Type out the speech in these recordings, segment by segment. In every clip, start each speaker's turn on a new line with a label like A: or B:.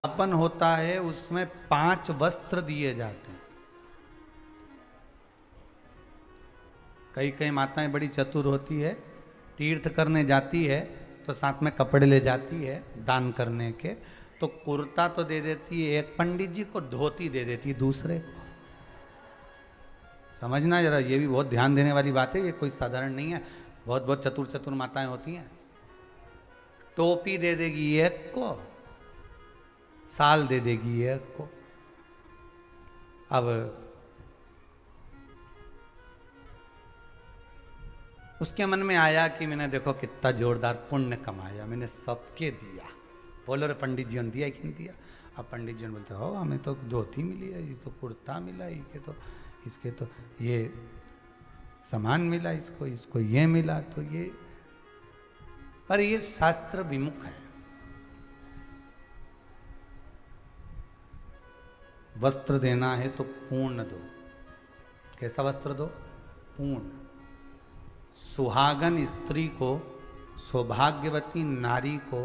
A: अपन होता है उसमें 5 वस्त्र दिए जाते हैं। कई कई माताएं बड़ी चतुर होती है, तीर्थ करने जाती है तो साथ में कपड़े ले जाती है दान करने के, तो कुर्ता तो दे देती है एक पंडित जी को, धोती दे देती है दूसरे को। समझना जरा, ये भी बहुत ध्यान देने वाली बात है, ये कोई साधारण नहीं है। बहुत बहुत चतुर चतुर माताएं होती हैं। टोपी दे देगी एक को, साल दे देगी एक को। अब उसके मन में आया कि मैंने देखो कितना जोरदार पुण्य कमाया, मैंने सबके दिया। बोलो रे पंडित जी ने दिया कि नहीं दिया? अब पंडित जी बोलते हो हमें तो धोती मिली है, ये तो कुर्ता मिला, इसके तो ये सामान मिला, इसको ये मिला, तो ये, पर ये शास्त्र विमुख है। वस्त्र देना है तो पूर्ण दो। कैसा वस्त्र दो? पूर्ण। सुहागन स्त्री को, सौभाग्यवती नारी को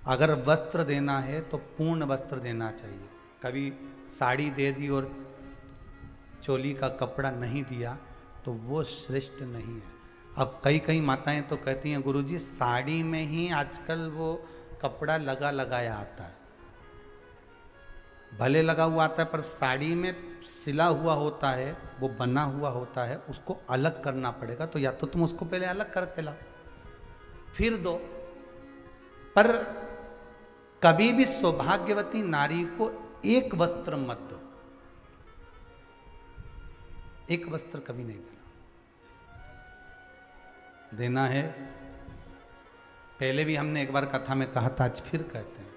A: अगर वस्त्र देना है तो पूर्ण वस्त्र देना चाहिए। कभी साड़ी दे दी और चोली का कपड़ा नहीं दिया तो वो श्रेष्ठ नहीं है। अब कई कई माताएं तो कहती हैं गुरुजी साड़ी में ही आजकल वो कपड़ा लगा लगाया आता है। भले लगा हुआ आता है पर साड़ी में सिला हुआ होता है, वो बना हुआ होता है, उसको अलग करना पड़ेगा। तो या तो तुम उसको पहले अलग करके लाओ फिर दो। पर कभी भी सौभाग्यवती नारी को एक वस्त्र मत दो, एक वस्त्र कभी नहीं देना है। पहले भी हमने एक बार कथा में कहा था, आज फिर कहते हैं,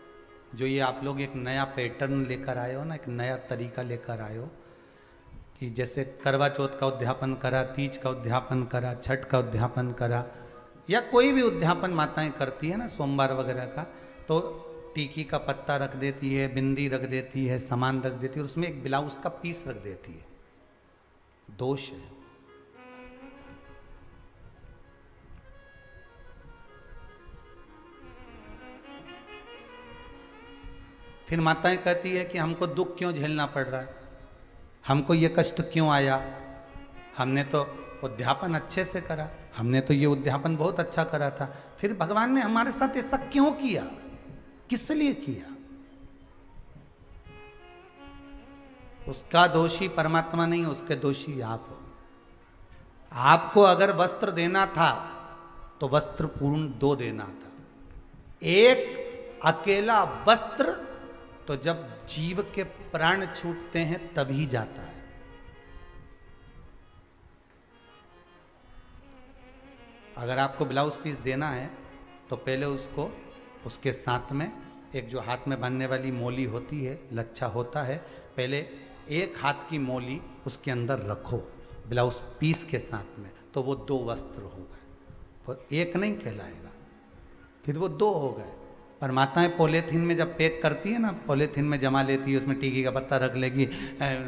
A: जो ये आप लोग एक नया पैटर्न लेकर आए हो ना, एक नया तरीका लेकर आए हो कि जैसे करवा चौथ का उद्यापन करा, तीज का उद्यापन करा, छठ का उद्यापन करा, या कोई भी उद्यापन माताएं करती है ना सोमवार वगैरह का, तो टीकी का पत्ता रख देती है, बिंदी रख देती है, सामान रख देती है, और उसमें एक ब्लाउज का पीस रख देती है। दोष है। फिर माताएं कहती है कि हमको दुख क्यों झेलना पड़ रहा है, हमको ये कष्ट क्यों आया, हमने तो उद्यापन अच्छे से करा, हमने तो ये उद्यापन बहुत अच्छा करा था, फिर भगवान ने हमारे साथ ऐसा क्यों किया, किस लिए किया? उसका दोषी परमात्मा नहीं, उसके दोषी आप हो। आपको अगर वस्त्र देना था तो वस्त्र पूर्ण 2 देना था। एक अकेला वस्त्र तो जब जीव के प्राण छूटते हैं तभी जाता है। अगर आपको ब्लाउज पीस देना है तो पहले उसको, उसके साथ में एक जो हाथ में बांधने वाली मोली होती है, लच्छा होता है, पहले एक हाथ की मोली उसके अंदर रखो ब्लाउज पीस के साथ में, तो वो 2 वस्त्र हो गए। तो एक नहीं कहलाएगा, फिर वो 2 हो गए। पर माताएं पॉलीथीन में जब पैक करती है ना, पॉलीथीन में जमा लेती है, उसमें टीकी का पत्ता रख लेगी,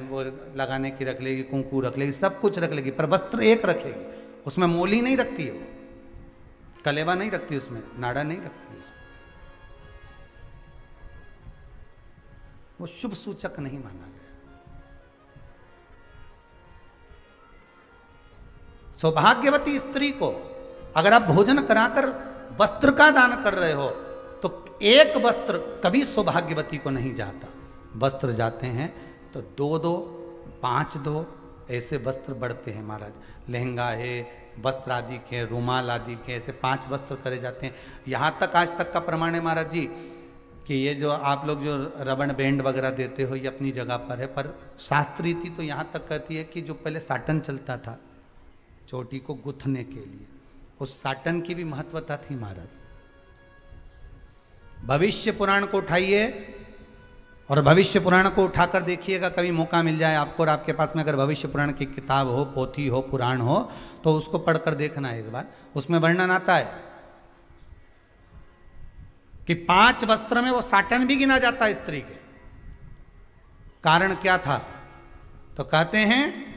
A: वो लगाने की रख लेगी, कुंकू रख लेगी, सब कुछ रख लेगी, पर वस्त्र एक रखेगी। उसमें मोली नहीं रखती है, वो कलेवा नहीं रखती, उसमें नाड़ा नहीं रखती, उसमें वो शुभ सूचक नहीं माना गया। सौभाग्यवती स्त्री को अगर आप भोजन कराकर वस्त्र का दान कर रहे हो तो एक वस्त्र कभी सौभाग्यवती को नहीं जाता। वस्त्र जाते हैं तो 2-2, 5-2 ऐसे वस्त्र बढ़ते हैं महाराज। लहंगा है, वस्त्र आदि के, रुमाल आदि के, ऐसे 5 वस्त्र करे जाते हैं। यहाँ तक आज तक का प्रमाण है महाराज जी कि ये जो आप लोग जो रबड़ बैंड वगैरह देते हो ये अपनी जगह पर है, पर शास्त्र रीति तो यहाँ तक कहती है कि जो पहले साटन चलता था चोटी को गुथने के लिए, उस साटन की भी महत्वता थी महाराज। भविष्य पुराण को उठाइए और भविष्य पुराण को उठाकर देखिएगा, कभी मौका मिल जाए आपको और आपके पास में अगर भविष्य पुराण की किताब हो, पोथी हो, पुराण हो, तो उसको पढ़कर देखना एक बार। उसमें वर्णन आता है कि 5 वस्त्र में वो साटन भी गिना जाता है स्त्री के। कारण क्या था? तो कहते हैं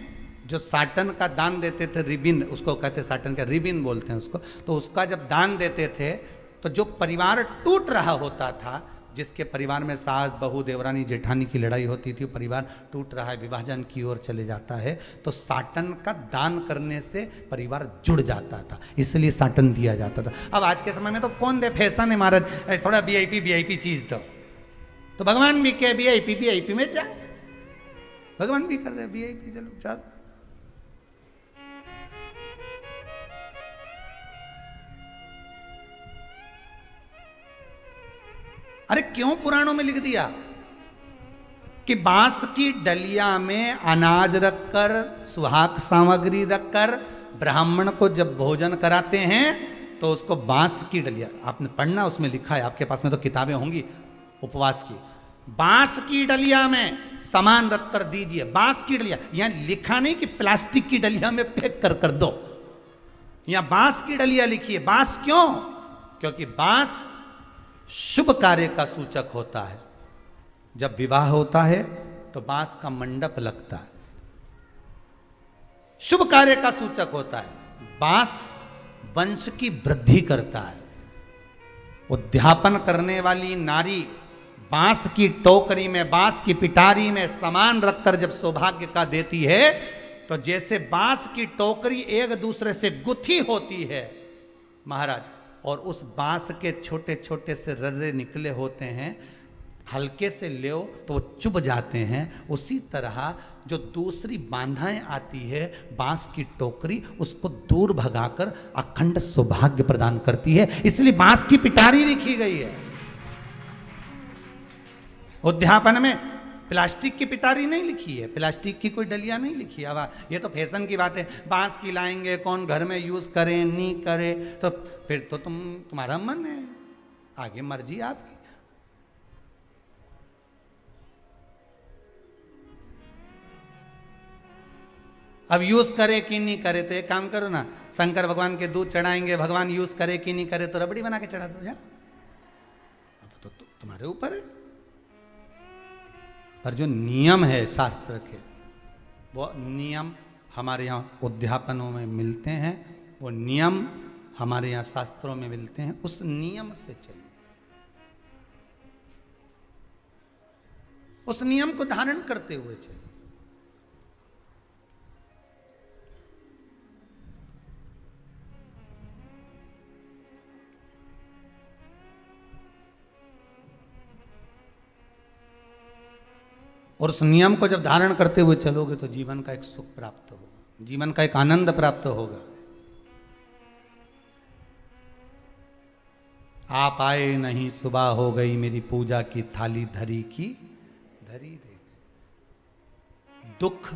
A: जो साटन का दान देते थे, रिबिन उसको कहते, साटन का रिबिन बोलते हैं उसको, तो उसका जब दान देते थे तो जो परिवार टूट रहा होता था, जिसके परिवार में सास बहू देवरानी जेठानी की लड़ाई होती थी, परिवार टूट रहा है, विभाजन की ओर चले जाता है, तो साटन का दान करने से परिवार जुड़ जाता था, इसलिए साटन दिया जाता था। अब आज के समय में तो कौन दे, फैशन है महाराज, थोड़ा वीआईपी चीज तो भगवान भी क्या वीआईपी में जा, भगवान भी कर दे वीआईपी, चलो जा। अरे क्यों पुराणों में लिख दिया कि बांस की डलिया में अनाज रखकर, सुहाग सामग्री रखकर ब्राह्मण को जब भोजन कराते हैं तो उसको बांस की डलिया, आपने पढ़ना, उसमें लिखा है, आपके पास में तो किताबें होंगी उपवास की, बांस की डलिया में सामान रखकर दीजिए, बांस की डलिया, यहां लिखा नहीं कि प्लास्टिक की डलिया में पैक कर दो, यहां बांस की डलिया लिखिए। बांस क्यों? क्योंकि बांस शुभ कार्य का सूचक होता है। जब विवाह होता है तो बांस का मंडप लगता है, शुभ कार्य का सूचक होता है। बांस वंश की वृद्धि करता है। उद्यापन करने वाली नारी बांस की टोकरी में, बांस की पिटारी में सामान रखकर जब सौभाग्य का देती है, तो जैसे बांस की टोकरी एक दूसरे से गुथी होती है महाराज, और उस बांस के छोटे छोटे से रर्रे निकले होते हैं, हल्के से ले तो वो चुभ जाते हैं, उसी तरह जो दूसरी बांधाएं आती है बांस की टोकरी, उसको दूर भगाकर अखंड सौभाग्य प्रदान करती है, इसलिए बांस की पिटारी लिखी गई है। उद्यापन में प्लास्टिक की पिटारी नहीं लिखी है, प्लास्टिक की कोई डलिया नहीं लिखी है। अब ये तो फैशन की बात है, बांस की लाएंगे, कौन घर में यूज करे नहीं करे, तो फिर तो तुम्हारा मन है, आगे मर्जी आपकी। अब यूज करे कि नहीं करे, तो एक काम करो ना, शंकर भगवान के दूध चढ़ाएंगे, भगवान यूज करे कि नहीं करे, तो रबड़ी बना के चढ़ा दो, जा, अब तो तुम्हारे ऊपर है। पर जो नियम है शास्त्र के, वो नियम हमारे यहाँ उद्यापनों में मिलते हैं, वो नियम हमारे यहाँ शास्त्रों में मिलते हैं, उस नियम से चलिए, उस नियम को धारण करते हुए चलिए। और उस नियम को जब धारण करते हुए चलोगे तो जीवन का एक सुख प्राप्त होगा, जीवन का एक आनंद प्राप्त होगा। आप आए नहीं, सुबह हो गई, मेरी पूजा की थाली धरी की धरी रह गई। दुख